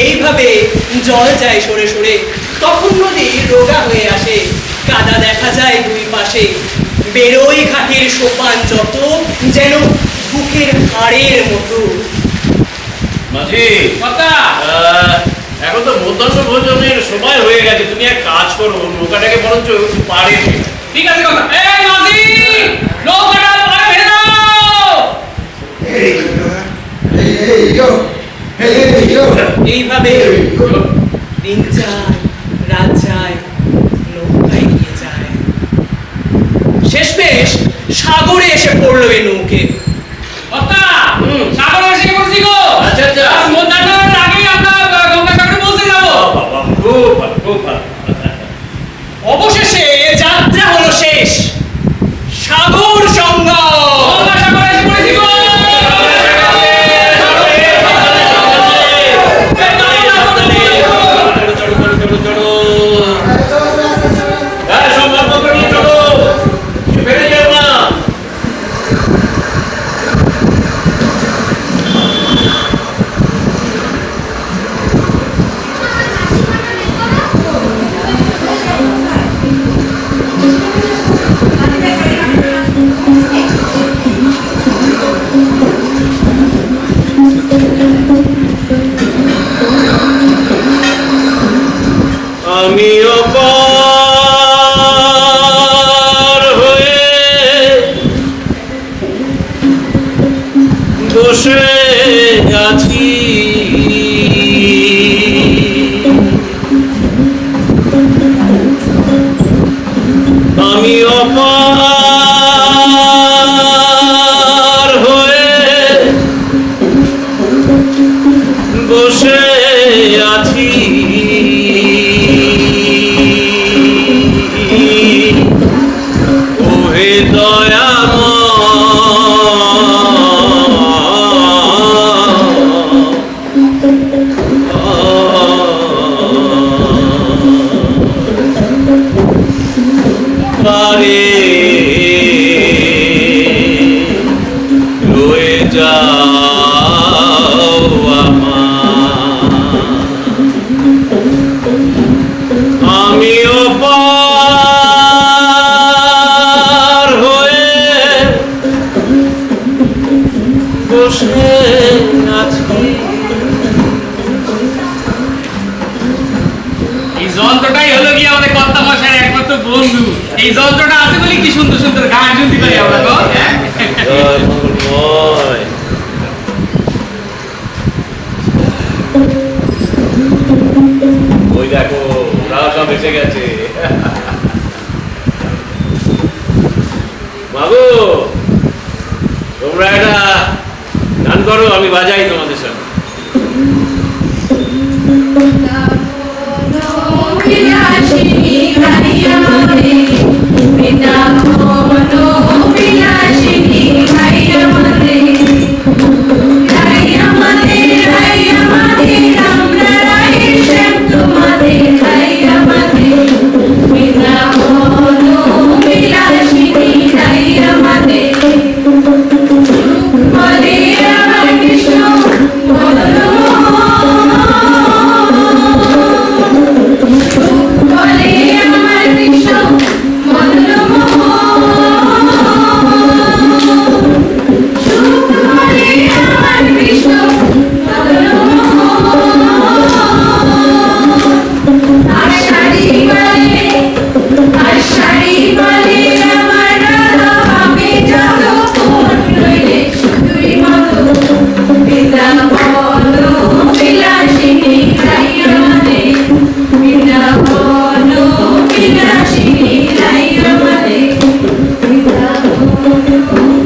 এইভাবে জল যায় সরে সরে, তখন নদী রোগা হয়ে আসে, কাদা দেখা যায় দুই পাশে, বেরোই ঘাটের সোপান যত, যেন বুকের হাড়ের মতো। মাঝি, কথা এখন তো মধ্যাহ্ন ভোজনের সময় হয়ে গেছে, তুমি এক কাজ করো, নৌকাটাকে বরঞ্চ একটু পাড়ে ফেলো। ঠিক আছে কথা। এই মাঝি, নৌকাটা পাড়ে ফেলে দাও। এইভাবে দিন যায়, রাত যায়, নৌকায় নিয়ে যায়। শেষমেশ সাগরে এসে পড়লো এই নৌকে। কথা সাগরে এসে পড়ছি গো। আচ্ছা, আচ্ছা। আর মধ্যাহ্নের আগেই আমরা গঙ্গাসাগরে পৌঁছে যাবো। বাবা, খুব ভালো, খুব ভালো। অবশেষে যাত্রা হলো শেষ, সাগর সঙ্গম। গঙ্গাসাগরে এসে পড়েছি গো। আমিও পার হয়ে বসে আছি, আমিও পার হয়ে বসে আছি, ওহে পারে রয়ে যাও আমিও পার হয়ে বসে আছি। এই যন্ত্রটাই হলো কি আমাদের কর্তা মশাইয়ের একমাত্র বন্ধু। এই যন্ত্রটা আছে বলে কি সুন্দর সুন্দর গান শুনতে পারি আমরা গো। জয় মঙ্গলময়। ওই দেখো, ওরা সব এসে গেছে। বাবু, তোমরা একটা গান করো, আমি বাজাই তোমাদের সাথে। বিলাসিনী ভাই আমাদের, বৃন্দাবন বিলাসিনী ভাই আমাদের, ভাই আমাদের, ভাই আমাদের, আমরা রায়ের শ্যাম তোমাদের, ভাই আমাদের, বৃন্দাবন বিলাসিনী ভাই আমাদের, বলে আমার কৃষ্ণ বদন বলে আমার কৃষ্ণ মদন সুখ বলে আমার কৃষ্ণ মদন আষাঢ়ি বলে আমার রাধা আমি যতক্ষণ রইলে শুধুই মধু বৃন্দাবন বিলাসিনী তাই আমাদের, বৃন্দাবন বিলাসিনী তাই আমাদের, বৃন্দাবন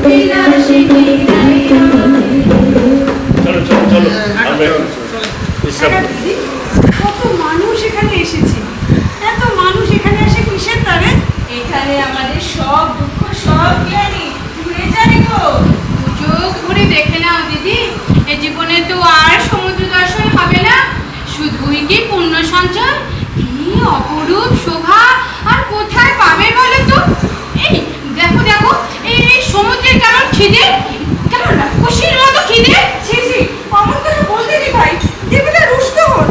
বিলাসিনী তাই আমাদের। চলো চলো চলো, আমরা বিশ্রাম করি। দিদি, কত মানুষ এখানে এসেছে, এত মানুষ এখানে এসে কিসের তারে? এখানে আমাদের সব দুঃখ সব জ্ঞানী ঘুরে যায় গো। চোখ ঘুরে দেখে নাও দিদি, এ জীবনে তো আর সমুদ্র দর্শন হবে না, শুধুই কি পুণ্য সঞ্চয়, কি অপরূপ শোভা, আর কোথায় পাবে বলো তো? এই দেখো দেখো, এই সমুদ্রের কেমন খিদে, কেমন রাক্ষসীর মতো খিদে। ছি ছি, অমন কথা বলতে নি ভাই, দেবতা রুষ্ট হন।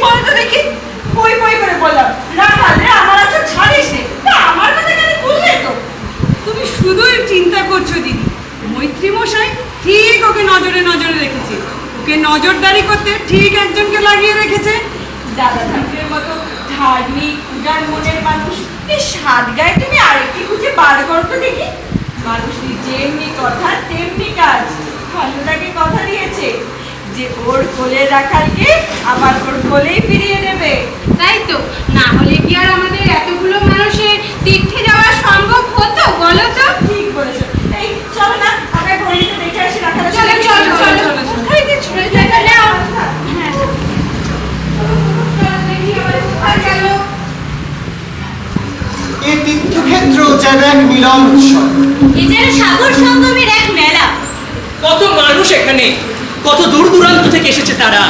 বলো তো দেখি? পই পই করে বললাম, রাখাল রে আমার আছো ছাড়িস নে। তা আমার কথা কেন বললে তো? তুমি শুধুই চিন্তা করছো দিদি, মৈত্রী মশাই ঠিক ওকে নজরে নজরে রেখেছে, ওকে নজরদারি করতে ঠিক একজনকে লাগিয়ে রেখেছে। দাদা ঠাকুরের মতো ধার্মিক উদার মনের মানুষ এই সাত গায়ে তুমি আরেকটি খুঁজে বার করো তো দেখি। মানুষটি যেমনি কথা তেমনি কাজ। খন্দটাকে কথা দিয়েছে যে ওর কোলে রাখালকে আবার ওর কোলেই ফিরিয়ে দেবে। তাই তো, না হলে কি আর আমাদের এতগুলো মানুষের তীর্থে যাওয়া সম্ভব হতো বলো তো? ঠিক বলেছো। এই চলো না আমরা ঘড়িতে দেখে আসি রাখাল। চলো চলো চলো কোথায় যে ছুটে যায় না। হ্যাঁ দেখি আবার কোথায় গেল। এই তীর্থক্ষেত্র যেন এক মিলন উৎসব। এ যেন সাগর সঙ্গমের এক মেলা। কত মানুষ এখানে, কত দূর দূরান্ত থেকে এসেছে তারা।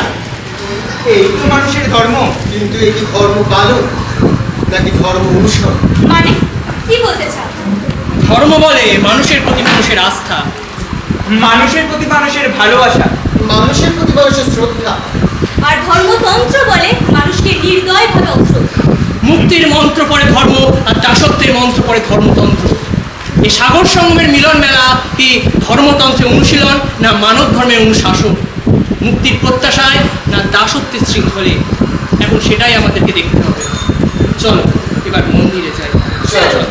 এই তো মানুষের ধর্ম। কিন্তু এই কি ধর্ম পালন নাকি ধর্ম অনুসরণ? মানে কি বলতে চাও? ধর্ম বলে মানুষের প্রতি মানুষের আস্থা, মানুষের প্রতি মানুষের ভালোবাসা, মানুষের প্রতি মানুষের শ্রদ্ধা। আর ধর্মতন্ত্র বলে মানুষকে নির্দয়ভাবে অশ্রদ্ধা। মুক্তির মন্ত্র পরে ধর্ম আর দাসত্বের মন্ত্র পরে ধর্মতন্ত্র। এই সাগর সঙ্গমের মিলন মেলা কি ধর্মতন্ত্রের অনুশীলন না মানব ধর্মের অনুশাসন? মুক্তির প্রত্যাশায় না দাসত্বের শৃঙ্খলে? এখন সেটাই আমাদেরকে দেখতে হবে। চলো এবার মন্দিরে যাই। চলো।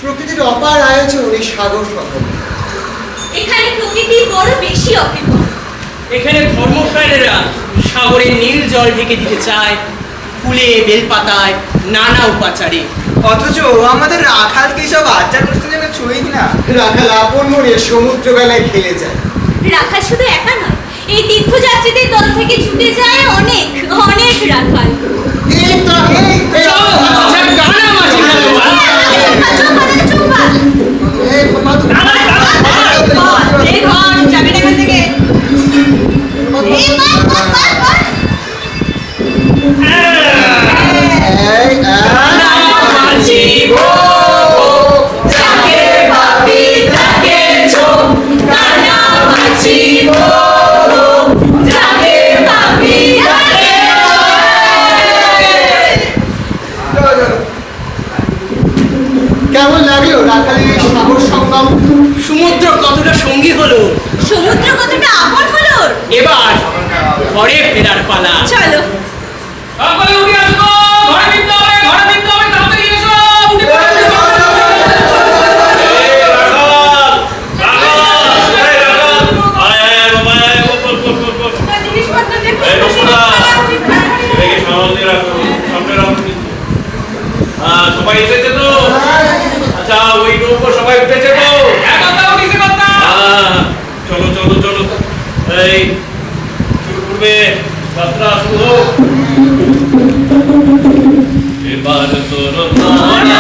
প্রকৃতির অপার আয়োজন এই সাগর সঙ্গম। এখানে প্রকৃতি বড় বেশি অপেক্ষা। এখানে ধর্মপ্রাণেরা সাগরের নীল জল ঢেকে দিতে চায় ফুলে বেলপাতায় নানা উপাচারে। অথচ আমাদের রাখালকে সব আচার অনুষ্ঠান যেন ছুঁই না। রাখাল আপন মনে সমুদ্র বেলায় খেলে যায়। রাখাল শুধু একা নয়, এই তীর্থযাত্রীদের দল থেকে ছুটে যায় অনেক অনেক রাখাল। কেমন লাগলো রাখালের এই সাগর সঙ্গম? সমুদ্র কতটা সঙ্গী হলো, সমুদ্র কতটা আপন হলো। এবার ঘরে ফেরার পালা। চলো সকলে উঠে আসো, ঘরে ফিরতে হবে, ঘরে ফিরতে হবে, তাড়াতাড়ি এসো, উঠে পড়ো। জিনিসপত্র দেখো। সবাই এসেছে তো? আচ্ছা ওই নৌকো সবাই উঠেছে তো? চলো চলো চলো, এই শুরু করবে যাত্রা, শুরু হোক। এবার তোর জয় না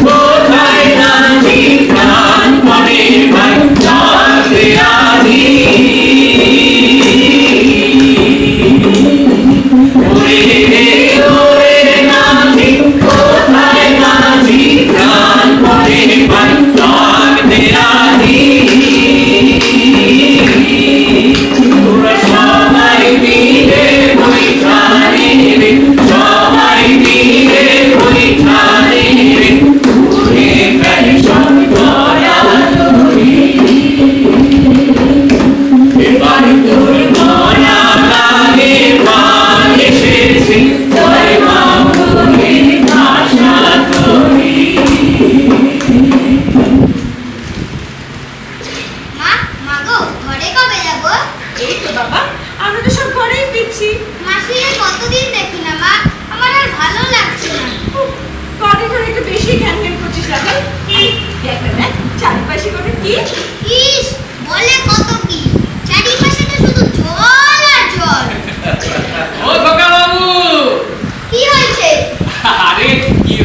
কোথায় না ঠিক প্রাণ মনে ভাই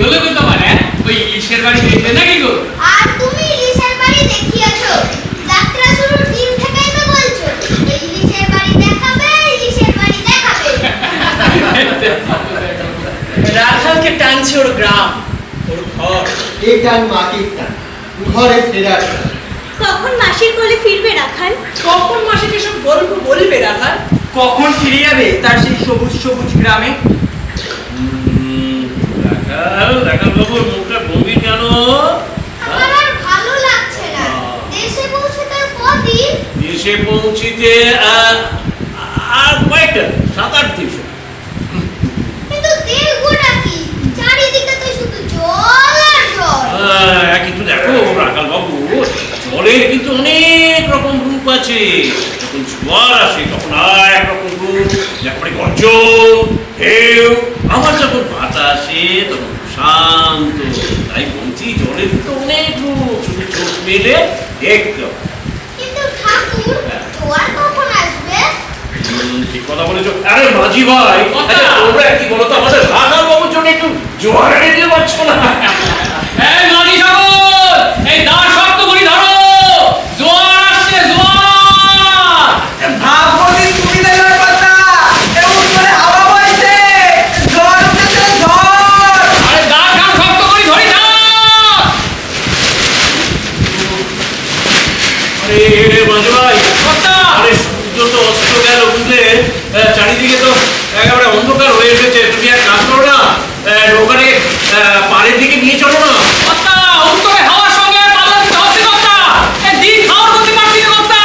হলো গো তোমার? ওই ইলিশের বাড়ি দেখবে নাকি গো? আর তুমি ইলিশের বাড়ি দেখিয়েছো, যাত্রা শুরুর দিন থেকেই তো বলছো ইলিশের বাড়ি দেখাবে, ইলিশের বাড়ি দেখাবে। রাখালকে টানছে ওর গ্রাম, ওর ঘর। এই টান মাটির টান, ঘরে ফেরার টান। কখন মাসির কোলে ফিরবে রাখাল? কখন মাসিকে সব গল্প বলবে রাখাল? কখন ফিরে যাবে তার সেই সবুজ সবুজ গ্রামে? রাখাল বাবুর মুখটা গম্ভীর কেন? আমার আর ভালো লাগছে না, দেশে পৌঁছতে কদিন? দেশে পৌঁছিতে আর কয়েকটা 7-8 দিন। কিন্তু দেখবোটা কি, চারিদিকে তো শুধু জল আর জল। কিন্তু দেখো রাখাল বাবু, জলের কিন্তু অনেক রকম রূপ আছে। যখন জোয়ার আসে তখন আর একরকম রূপ, একবারে গর্জন ঢেউ। আমার যখন বাতাস আসে তখন শান্ত। তাই বলছি জলের তো অনেক রূপ, শুধু চোখ মেলে দেখতে হবে। কিন্তু ঠাকুর, জোয়ার কখন আসবে? ঠিক কথা বলেছো। আরে মাঝি ভাই, আচ্ছা তোমরা কি বলো তো, আমাদের রাখাল বাবুর জন্য একটু জোয়ার এনে দিতে পারছো না? এই মাঝি সাগর, এই দাঁড় শক্ত করে ধরো, জোয়ার আসছে, জোয়ার! ভাবছি তুমি দেখার কথা, এমন করে হাওয়া বইছে, ঝড় উঠেছে, ঝড়। আরে দাঁড় শক্ত করে ধরি না! আরে মাঝি ভাই, কর্তা! আরে সূর্য তো অস্ত গেল বুঝলে, চারিদিকে তো একেবারে অন্ধকার হয়ে এসেছে। তুমি এক কাজ করো না, নৌকারে পাড়ের দিকে নিয়ে চলো না। কর্তা, উত্তরে হাওয়ার সঙ্গে পাল্লা দিতে হচ্ছে কর্তা! এই দিন খাওয়ার করতে পারছি না কর্তা!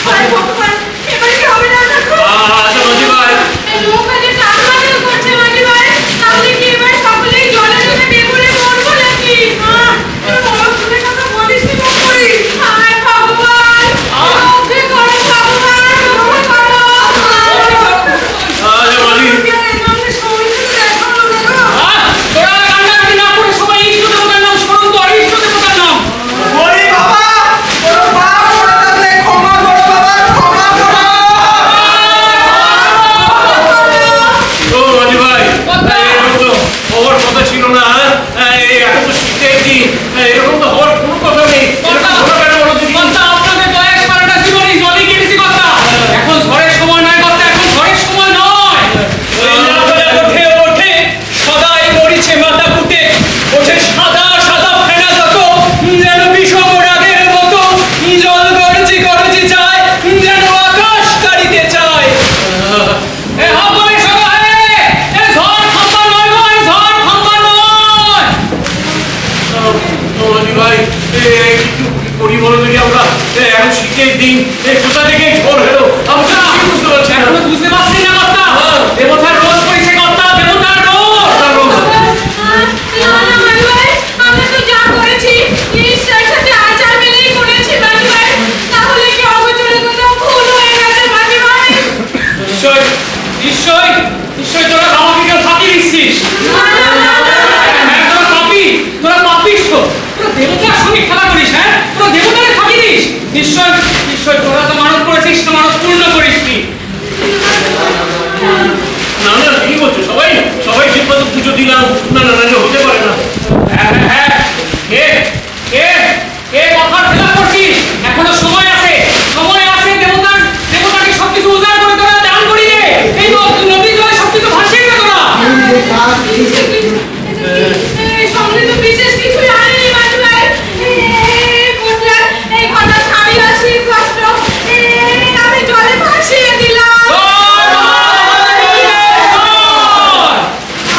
আরে ভগবান, এবার কি হবে না দেখো? আচ্ছা মাঝি ভাই, এই নৌকা যে টানাটানি করছে মাঝি ভাই, তাহলে কি এবার সকলেই জলে ডুবে বেগুনে মরবো নাকি? তুমি কথা বলিস নি বকুড়ি? হায় ভগবান, রক্ষে করো ভগবান, রক্ষে করো। আচ্ছা মাঝি, তোরা কান্নাকাটি না করে সবাই ইষ্ট দেবতার নাম স্মরণ কর, ইষ্ট দেবতার নাম! ওরে বাবা, তোর বাপ পড়ে থাকলে ক্ষমা করো বাবা, ক্ষমা করো। ও মাঝি ভাই, কথা! এরকম তো হওয়ার কথা ছিল না। এই এখন তো শীতের দিন, এরকম তো হওয়ার কোনো কথা নেই। কর্তা, এরকম হলো কেন বলো দেখি? কর্তা, আপনাদের বয়স 12টা জীবনে জলই কেটেছি কর্তা! এখন ঝড়ের সময় নয় কর্তা, এখন ঝড়ের সময় নয়! ওই নাগরে ওঠে ওঠে, সদাই মরিছে মাথা ফুটে, ওঠে সাদা সাদা ফেনা যত, যেন বিষম রাগের মতো, জল গর্জি গর্জি যায়, যেন আকাশ কাড়িতে চায়। এ হাবলে সবাই, এ ঝড় থামবা নয় গো, এ ঝড় থামবা নয়! ও মাঝি ভাই, একটু কি করি বলো দেখি আমরা? এখন শীতের দিন, কোথা থেকে ঝড় হলো আমরা কি বুঝতে পারছি না। এখনো বুঝতে পারছি না কর্তা! দেবতার রোজ পড়েছে কর্তা, দেবতার রোজ! না না মাঝি ভাই, আমরা তো যা করেছি ঈশ্বরের সাথে আচার মেনেই করেছি মাঝি ভাই, তাহলে কি অগোচরে কোথাও ভুল হয়ে গেছে মাঝি ভাই? নিশ্চয়, নিশ্চয়, নিশ্চয় তোরা আমাকে কেউ ফাঁকি দিচ্ছিস! হ্যাঁ, তোরা পাপী, তোরা পাপিষ্ঠ! তোরা দেবতার সঙ্গে খেলা করিস, হ্যাঁ? তোরা দেবতাকে ফাঁকি দিস! নিশ্চয়, নিশ্চয় তোরা তো মানত করেছিস, তো মানত পূর্ণ করিসনি! না না কি বলছো, সবাই সবাই ঠিক মতো পুজো দিলাম। না না না, এটা হতে পারে না। হ্যাঁ, হ্যাঁ, হ্যাঁ। কে? কে? কে কথার খেলা করছিস? এখনো সময় আছে, সময় আছে, দেবতাকে সবকিছু উজাড় করে তোরা দান করি দে! এই নদীর জলে সবকিছু ভাসিয়ে দে তোরা! এই যে কাজ, এই সঙ্গে তো বিশেষ কিছু আনেনি মাঝি ভাই, বুঝলেন এই কথা স্বামী আসি কষ্ট, আমি জলে ভাসিয়ে দিলাম।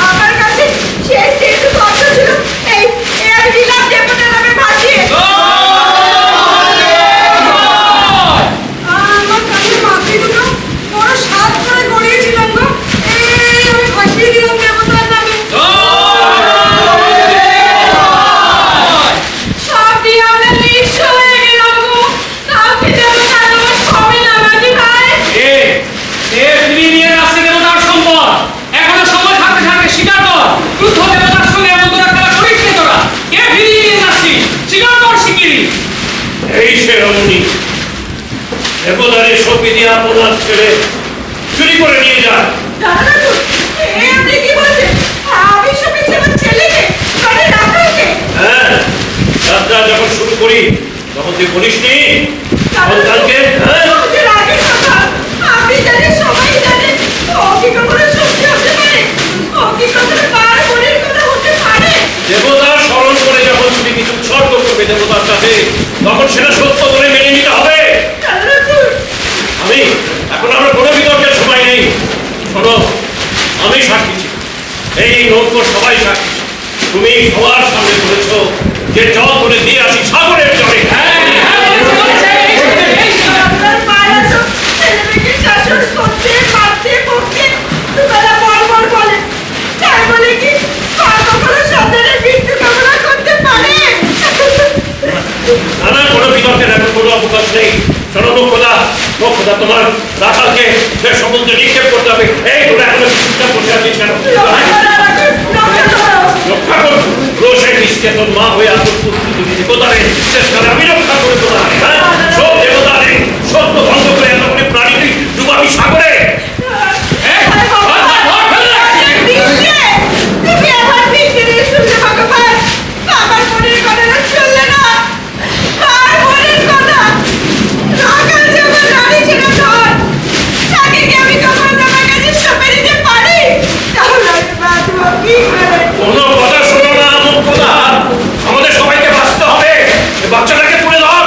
আমার কাছে শেষ যেটুকু অর্থ ছিল, এই আমি দিলাম দেবতার নামে ভাসিয়ে। আমার কাছে মাতৃ দুটো বড় সাত করে গড়িয়েছিলাম গো, এই আমি ভাসিয়ে দিলাম দেবতার নামে। সব দিয়ে আমরা নিঃস্ব হয়ে গেলাম গো, কাউকে দেবতার দোষ হবে না মাঝি ভাই। এ ফিরিয়ে নিয়ে আসছে দেবতার সম্পদ! এখনো সময় থাকতে থাকতে স্বীকার কর, ক্রুদ্ধ দেবতার সঙ্গে এমন তোরা খেলা করিস নি তোরা! কে ফিরিয়ে নিয়ে আসছিস? স্বীকার কর শিগগিরই! এই সে রমণী, দেবতারের সপি দিয়ে আপনার ছেলে চুরি করে নিয়ে যায়। দাদা, আপনি কি বলছেন? আমি সব আমার ছেলেকে তুই বলিসনি সন্তানকে? ওদের আগের কথা আপনি জানেন, সবাই জানেন। ও কি কখনো সত্যি হতে পারে? ও কি কখনো মার বোনের কথা হতে পারে? দেবতার স্মরণ করে যখন তুমি কিছু উৎসর্গ করবে দেবতার কাছে, তখন সেটা সত্য বলে মেনে নিতে হবে। আমি এখন আমরা কোনো বিতর্কের সময় নেই। শোনো, আমি সাক্ষী ছিলাম, এই নৌকো সবাই সাক্ষী ছিল। তুমি সবার সামনে বলেছ যে জল করে দিয়ে আসি সাগরের জলে। আপনার মায়েরা তো ছেলেমেয়েকে শাসন করতে, মারতে, বকতে দুবেলা বড় বলে। তাই বলে কি মা কখনো সন্তানের মৃত্যু কামনা করতে পারে? না, কোনো বিতর্কের এখন কোনো অবকাশ নেই। শোনো মোক্ষদা, তোমার রাখালকে সে সমুদ্রে নিক্ষেপ করতে হবে। এই তোরা এখন চুপচাপ বসে আছিস কেন? রক্ষা করবো রোষে নিষ্কে তোর মা হয়ে আদর প্রস্তুতি দিতে কোথায় চেষ্টা আমি রক্ষা করে তোলা। সব দেবতা নেই, সত্য ভঙ্গ করে এতগুলি প্রাণী তুই ডুবাবি সাগরে। তুমি আমার পিছনে শুনলে ভগবান, আমার মনের কথাটা শুনলে না। মার বোনের কথা, রাখাল যেমন রানী ছেড়ে ধর, তাকে কি আমি কখনো তোমার কাছে সঁপে দিতে পারি? তাহলে আমি বাঁচবো কি করে? কোনো কথা শোনো না মোক্ষদা, আমাদের সবাইকে বাঁচতে হবে। বাচ্চাটাকে তুলে ধর।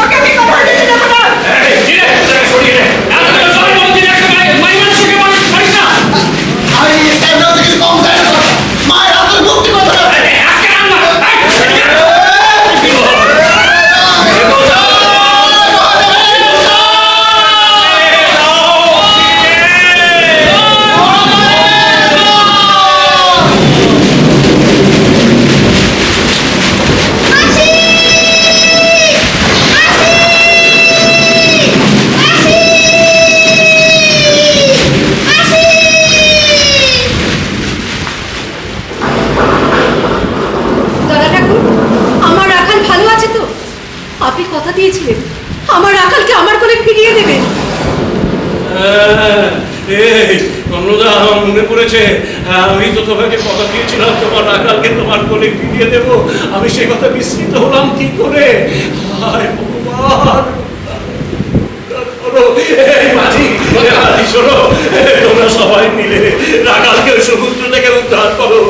ওকে আমি কথা দিতে দেবো না। সরিয়ে নে। আরে সামনে থেকে কম যায় না, মায়ের হাতে মুক্তি কথা না। দাদা ঠাকুর, আমার রাখাল ভালো আছে তো? আপনি কথা দিয়েছিলেন আমার রাখালকে আমার কোলে ফিরিয়ে দেবেন। এই অন্নদা, মনে পড়েছে, আমি তো তোমাকে কথা দিয়েছিলাম তোমার রাখালকে তোমার কোলে ফিরিয়ে দেব। আমি সে কথা বিস্মৃত হলাম কি করে। হায় ভগবান, শোনো, তোমরা সবাই মিলে রাখালকে সমুদ্র থেকে উদ্ধার করো।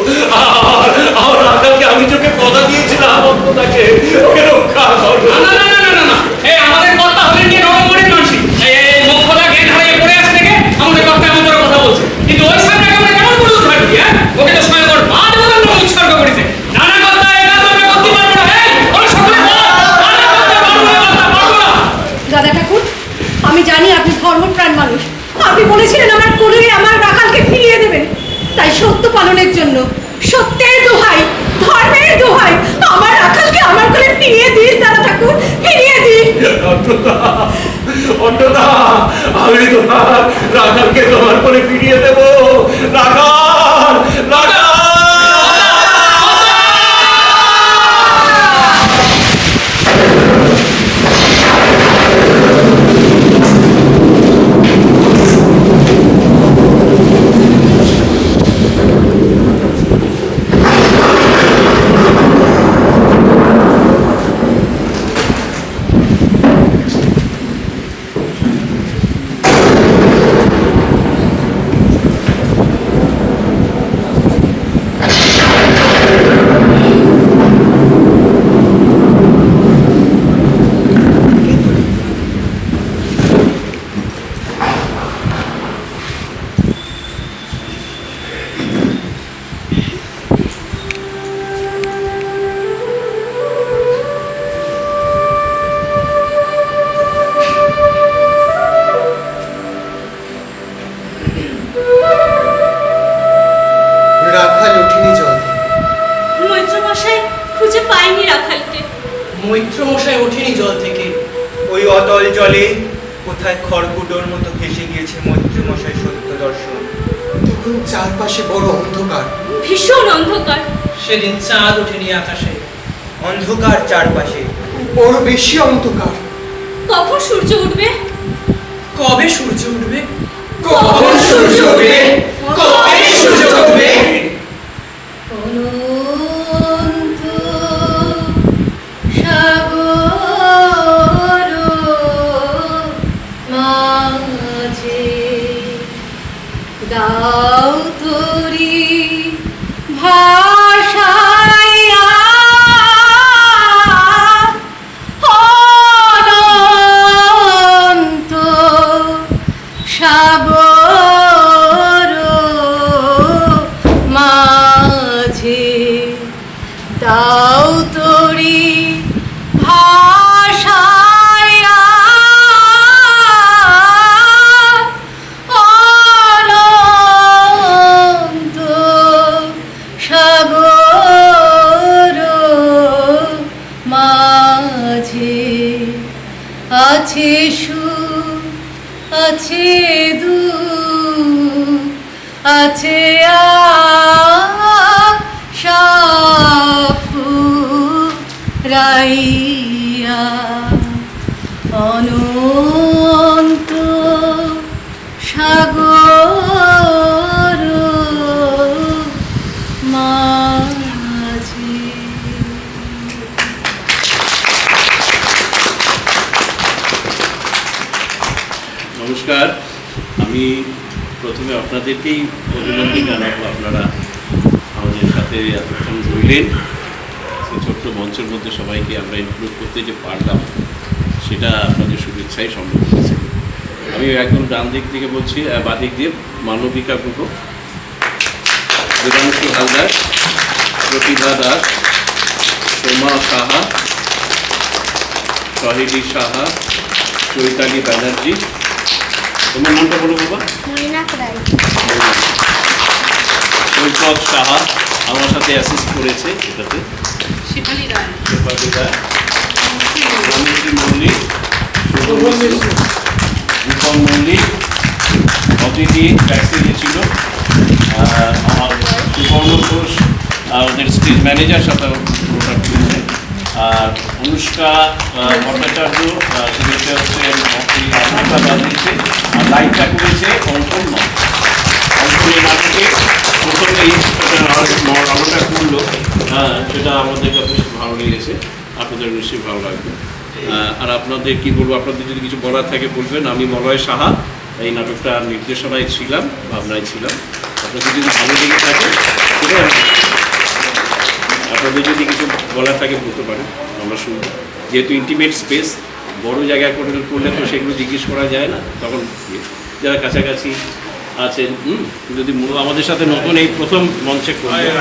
আর রাখালকে আমি তোকে কথা দিয়েছিলাম অন্নদাকে, ওকে রক্ষা করো। না, এই আমাদের কথা হলেন যে নবমণির মানসি। এই মোক্ষদা জ্ঞান হারিয়ে পড়ে আছে থেকে আমাদের কথা এমন করে কথা বলছে। কিন্তু ওই সামনেকে আমরা কেমন করে উদ্ধার করি? ওকে তো স্বয়ংবর মা দেবতার নাম উৎসর্গ করেছে। নানা কথা এটা তো আমরা করতে পারবো না। ওরা সকলে দাদা ঠাকুর, আমি জানি আপনি ধর্মপ্রাণ মানুষ। আপনি বলেছিলেন আমার কোলে আমার রাখালকে ফিরিয়ে দেবেন। তাই সত্য পালনের জন্য সত্যের দোহাই, ধর্মের দোহাই, আমার রাখালকে আমার কোলে ফিরিয়ে দিন দাদা ঠাকুর, ফিরিয়ে দিন। অন্নদা, আমি তোমার রাখালকে তোমার কোলে ফিরিয়ে দেব। রাখাল, রাখাল। রাখাল ওঠেনি জল থেকে। মৈত্রমশাই খুঁজে পাইনি রাখালকে। মৈত্র মশাই ওঠেনি জল থেকে। ওই অতল জলে কোথায় খড়কুটোর মতো ভেসে গিয়েছে মৈত্রমশাই সত্য দর্শন। তখন চারপাশে বড় অন্ধকার, ভীষণ অন্ধকার। সেদিন চাঁদ ওঠেনি আকাশে। অন্ধকার চারপাশে, বড় বেশি অন্ধকার। কখন সূর্য উঠবে? কবে সূর্য উঠবে? কখন সূর্য উঠবে? কবে সূর্য উঠবে? সাগর মাঝে দাও তোরি ভাষায়া অনন্ত সাগর মাঝে আছে সুখ আছে দুঃখ আছে আশা ফুরাইয়া অনন্ত সাগর মাঝে। নমস্কার, আমি প্রথমে আপনাদেরকেই অভিনন্দন জানাবো। আপনারা আমাদের সাথে এতক্ষণ রইলেন, সেই ছোট্ট মঞ্চের মধ্যে সবাইকে আমরা ইনক্লুড করতে যে পারলাম সেটা আপনাদের শুভেচ্ছাই সম্ভব হয়েছে। আমি একদম ডান দিক থেকে বলছি, বাদিক দিয়ে মানবিকা গুহ, দেবাংশু হালদার, প্রতিভা দাস, সোমা সাহা, শহীদি সাহা, চৈতালি ব্যানার্জি। তোমার নামটা বলো বাবা। কৈপদ সাহা আমার সাথে অ্যাসিস্ট করেছে এটাতে। শেফালি রায়, রামেশী মল্লিক, রূপম মল্লিক, অতিথি ব্যাকস্টেজে ছিল। আমার সুবর্ণ ঘোষ ওদের স্টেজ ম্যানেজার সাথে প্রোডাক্ট করেছে। আর অনুষ্কা ভট্টাচার্য সেটা হচ্ছে বাজিয়েছে। আর লাইটটা করেছে অঙ্কন মা। অঙ্কন এই নাটকে প্রথমেই আলোটা করলো, সেটা আমাদের কাছে ভালো লেগেছে, আপনাদের নিশ্চয়ই ভালো লাগবে। আর আপনাদের কি বলবো, আপনাদের যদি কিছু বলার থাকে বলবেন। আমি মলয় সাহা, এই নাটকটা নির্দেশনায় ছিলাম, ভাবনায় ছিলাম। আপনাদের যদি ভালো লেগে থাকে সেটাই আপনাদের যদি কিছু বলার থাকে বলতে পারেন, আমরা শুনব। যেহেতু ইন্টিমেট স্পেস, বড় জায়গায় করলে তো সেগুলো জিজ্ঞেস করা যায় না, তখন যারা কাছাকাছি আছেন যদি আমাদের সাথে নতুন এই প্রথম মঞ্চে করবেন